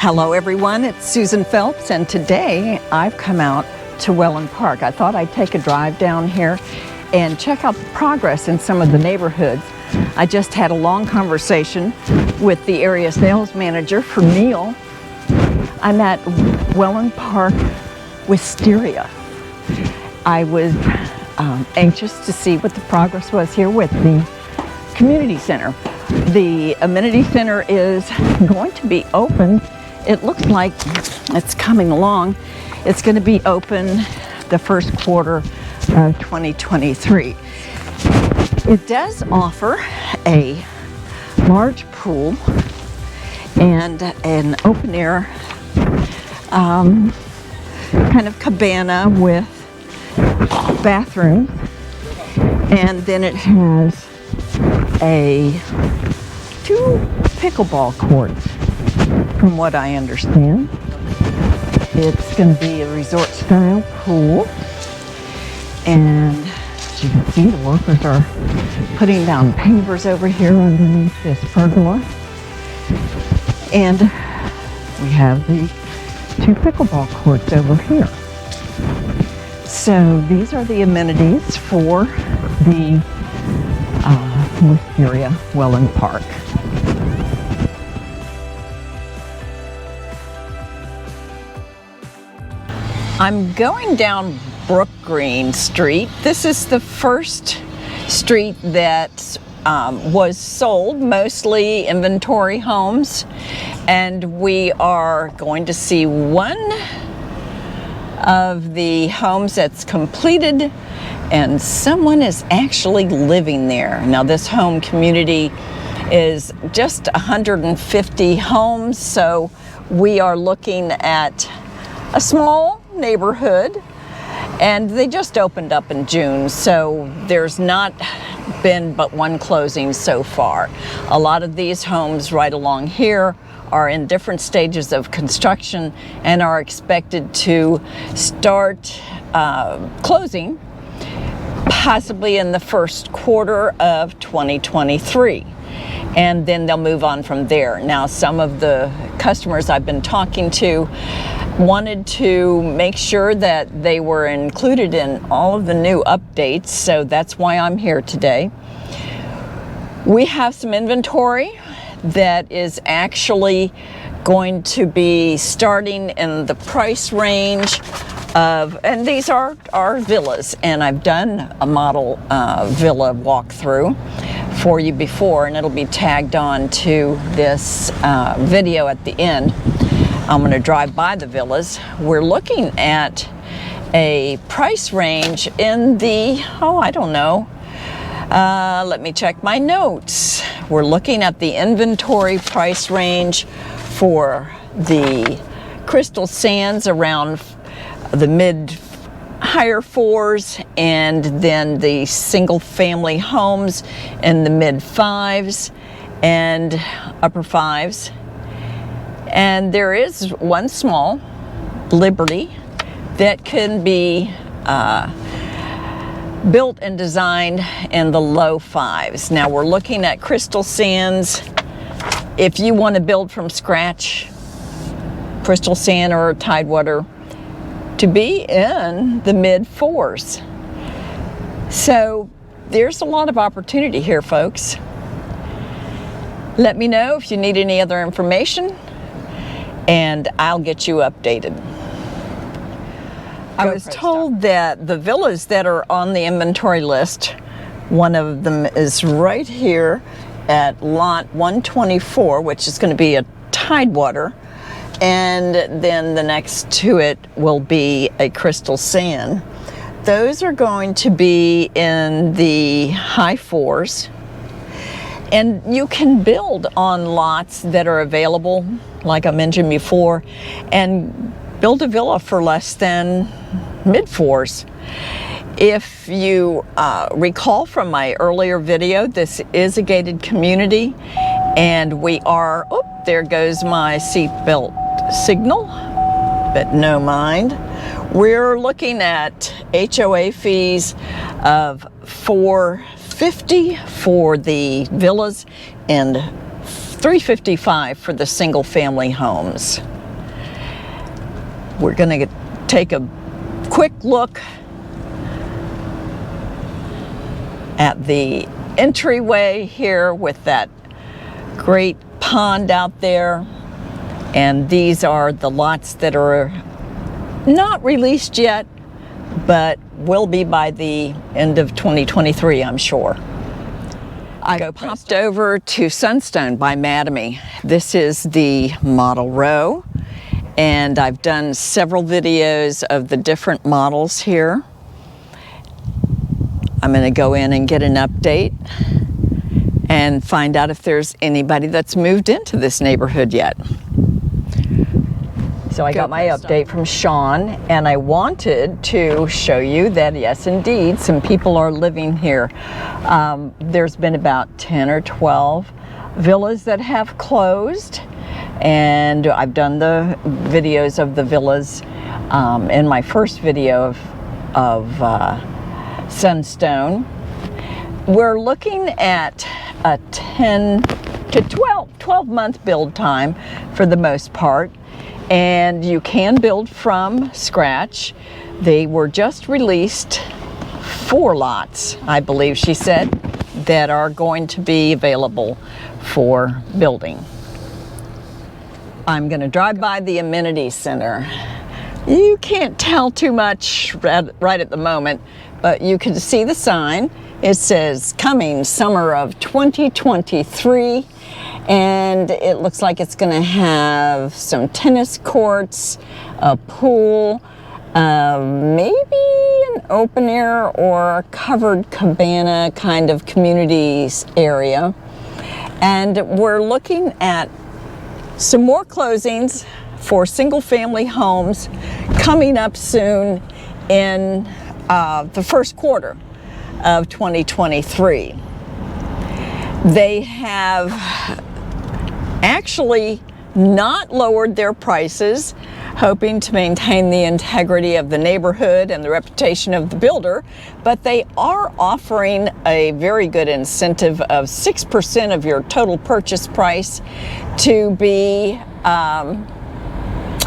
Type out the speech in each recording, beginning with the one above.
Hello everyone, it's Susan Phelps, and today I've come out to Wellen Park. I thought I'd take a drive down here and check out the progress in some of the neighborhoods. I just had a long conversation with the area sales manager for Neil. I'm at Wellen Park Wisteria. I was anxious to see what the progress was here with the community center. The Amenity Center is going to be open. It looks like it's coming along. It's going to be open the first quarter of 2023. It does offer a large pool and an open air kind of cabana with bathrooms, and then it has two pickleball courts, from what I understand. It's going to be a resort style pool, and as you can see, the workers are putting down pavers over here underneath this pergola, and we have the two pickleball courts over here. So these are the amenities for the Wisteria Wellen Park. I'm going down Brookgreen Street. This is the first street that was sold, mostly inventory homes, and we are going to see one of the homes that's completed, and someone is actually living there. Now, this home community is just 150 homes, so we are looking at a small neighborhood, and they just opened up in June, so there's not been but one closing so far. A lot of these homes right along here are in different stages of construction and are expected to start closing possibly in the first quarter of 2023. And then they'll move on from there. Now, some of the customers I've been talking to wanted to make sure that they were included in all of the new updates, so that's why I'm here today. We have some inventory that is actually going to be starting in the price range of, and these are villas, and I've done a model villa walkthrough for you before, and it'll be tagged on to this video at the end. I'm going to drive by the villas. We're looking at a price range in the, I don't know, let me check my notes. We're looking at the inventory price range for the Crystal Sands around the higher fours, and then the single family homes in the mid fives and upper fives. And there is one small, Liberty, that can be built and designed in the low fives. Now, we're looking at Crystal Sands. If you want to build from scratch, Crystal Sand or Tidewater, to be in the mid fours. So there's a lot of opportunity here, folks. Let me know if you need any other information, and I'll get you updated. I was told that the villas that are on the inventory list, one of them is right here at lot 124, which is going to be a Tidewater, and then the next to it will be a Crystal Sand. Those are going to be in the high fours, and you can build on lots that are available, like I mentioned before, and build a villa for less than mid fours. If you recall from my earlier video, this is a gated community, and we are, there goes my seatbelt signal, but no mind. We're looking at HOA fees of $450 for the villas and $355 for the single family homes. We're going to take a quick look at the entryway here with that great pond out there. And these are the lots that are not released yet, but will be by the end of 2023, I'm sure. I popped over to Sunstone by Amenity. This is the model row, and I've done several videos of the different models here. I'm going to go in and get an update and find out if there's anybody that's moved into this neighborhood yet. So I got my update from Sean, and I wanted to show you that yes, indeed, some people are living here. There's been about 10 or 12 villas that have closed, and I've done the videos of the villas in my first video of Sunstone. We're looking at a 10 to 12 month build time for the most part, and you can build from scratch. They were just released 4 lots, I believe she said, that are going to be available for building. I'm going to drive by the Amenity Center. You can't tell too much right at the moment, but you can see the sign. It says coming summer of 2023, and it looks like it's going to have some tennis courts, a pool, maybe an open air or a covered cabana kind of communities area. And we're looking at some more closings for single family homes coming up soon in the first quarter of 2023. They have actually not lowered their prices, hoping to maintain the integrity of the neighborhood and the reputation of the builder, but they are offering a very good incentive of 6% of your total purchase price to be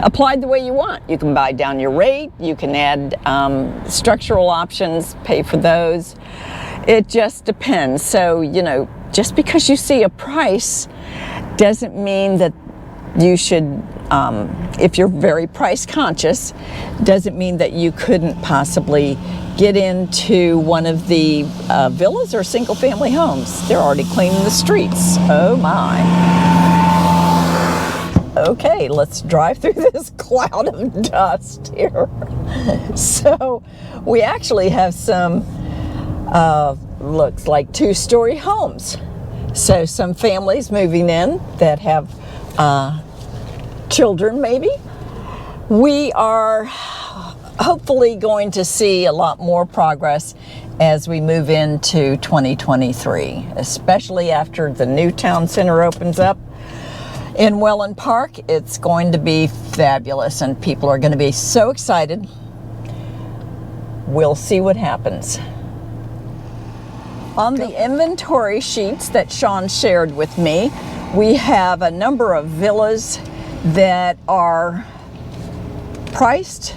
applied the way you want. You can buy down your rate, you can add structural options, pay for those. It just depends. So, you know, just because you see a price doesn't mean that you should, if you're very price conscious, doesn't mean that you couldn't possibly get into one of the villas or single family homes. They're already cleaning the streets. Oh my. Okay, let's drive through this cloud of dust here. So we actually have some, looks like 2-story homes. So some families moving in that have children maybe. We are hopefully going to see a lot more progress as we move into 2023, especially after the new town center opens up in Wellen Park. It's going to be fabulous, and people are going to be so excited. We'll see what happens. On the inventory sheets that Sean shared with me, we have a number of villas that are priced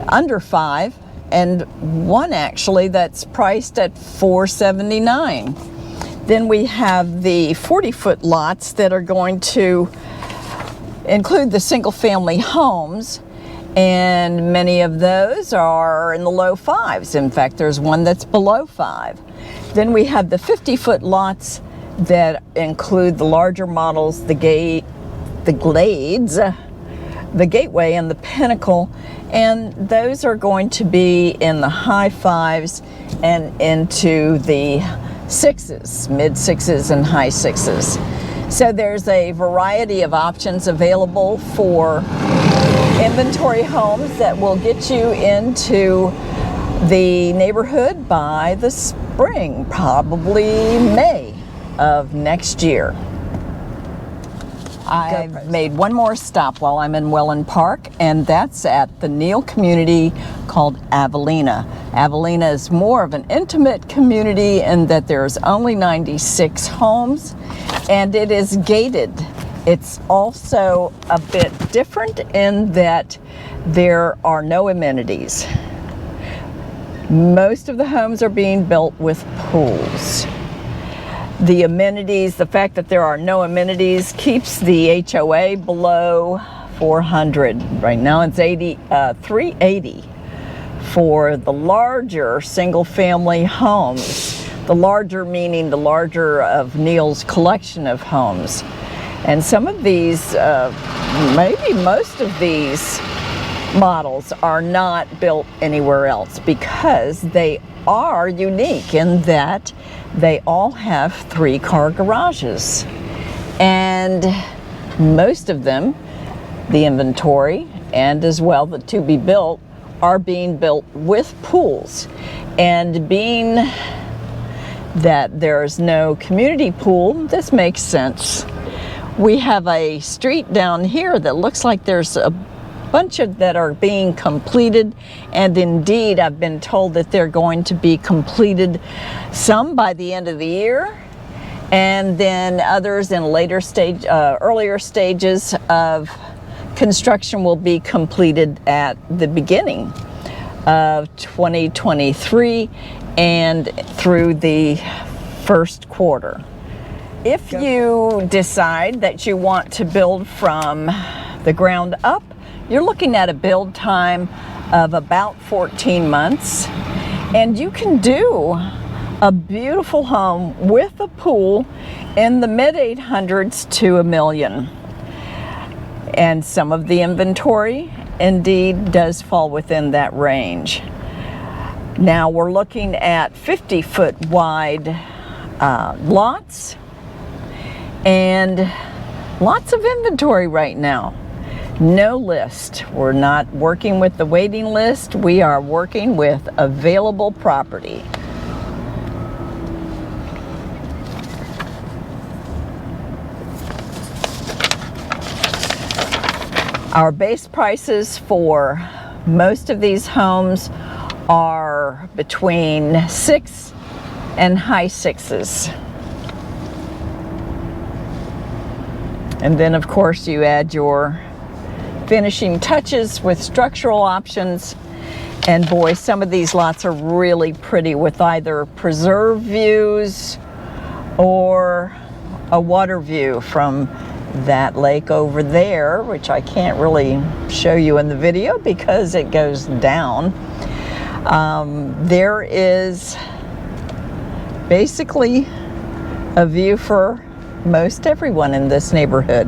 under $5, and one actually that's priced at $479. Then we have the 40-foot lots that are going to include the single-family homes, and many of those are in the low 5s. In fact, there's one that's below 5. Then we have the 50-foot lots that include the larger models, the Glades, the Gateway, and the Pinnacle, and those are going to be in the high 5s and into the 6s, mid 6s and high 6s. So there's a variety of options available for inventory homes that will get you into the neighborhood by the spring, probably May of next year. I've made one more stop while I'm in Wellen Park, and that's at the Neal community called Avenlina. Avenlina is more of an intimate community in that there's only 96 homes, and it is gated It's also a bit different in that there are no amenities. Most of the homes are being built with pools. The amenities, the fact that there are no amenities keeps the HOA below 400. Right now it's 380 for the larger single-family homes. The larger meaning the larger of Neil's collection of homes. And some of these, maybe most of these models are not built anywhere else because they are unique in that they all have 3-car garages. And most of them, the inventory and as well the to be built, are being built with pools. And being that there's no community pool, this makes sense. We have a street down here that looks like there's a bunch of that are being completed, and indeed I've been told that they're going to be completed, some by the end of the year, and then others in earlier stages of construction will be completed at the beginning of 2023 and through the first quarter. If you decide that you want to build from the ground up, you're looking at a build time of about 14 months, and you can do a beautiful home with a pool in the mid-800s to $1 million. And some of the inventory indeed does fall within that range. Now we're looking at 50-foot wide lots and lots of inventory right now. No list. We're not working with the waiting list. We are working with available property. Our base prices for most of these homes are between 6 and high 6s. And then of course you add your finishing touches with structural options, and boy, some of these lots are really pretty with either preserve views or a water view from that lake over there, which I can't really show you in the video because it goes down. There is basically a view for most everyone in this neighborhood.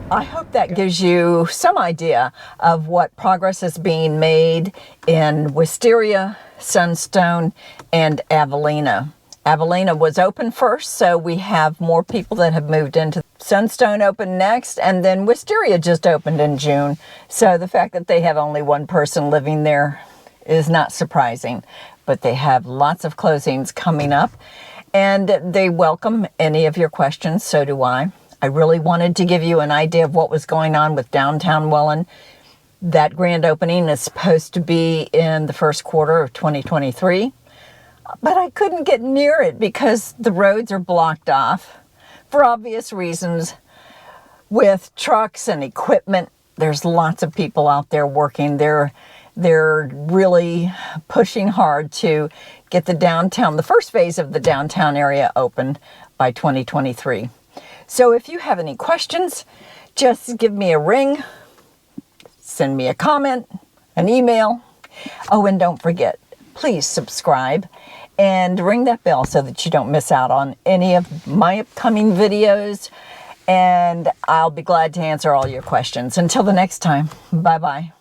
I hope that gives you some idea of what progress is being made in Wisteria, Sunstone, and Avenlina. Avenlina was open first, so we have more people that have moved into. Sunstone opened next, and then Wisteria just opened in June. So the fact that they have only one person living there is not surprising, but they have lots of closings coming up, and they welcome any of your questions. So do I. I really wanted to give you an idea of what was going on with downtown Wellen. That grand opening is supposed to be in the first quarter of 2023. But I couldn't get near it because the roads are blocked off for obvious reasons. With trucks and equipment, there's lots of people out there working. They're really pushing hard to get the downtown, the first phase of the downtown area open by 2023. So if you have any questions, just give me a ring, send me a comment, an email. Oh, and don't forget, please subscribe and ring that bell so that you don't miss out on any of my upcoming videos. And I'll be glad to answer all your questions. Until the next time, bye-bye.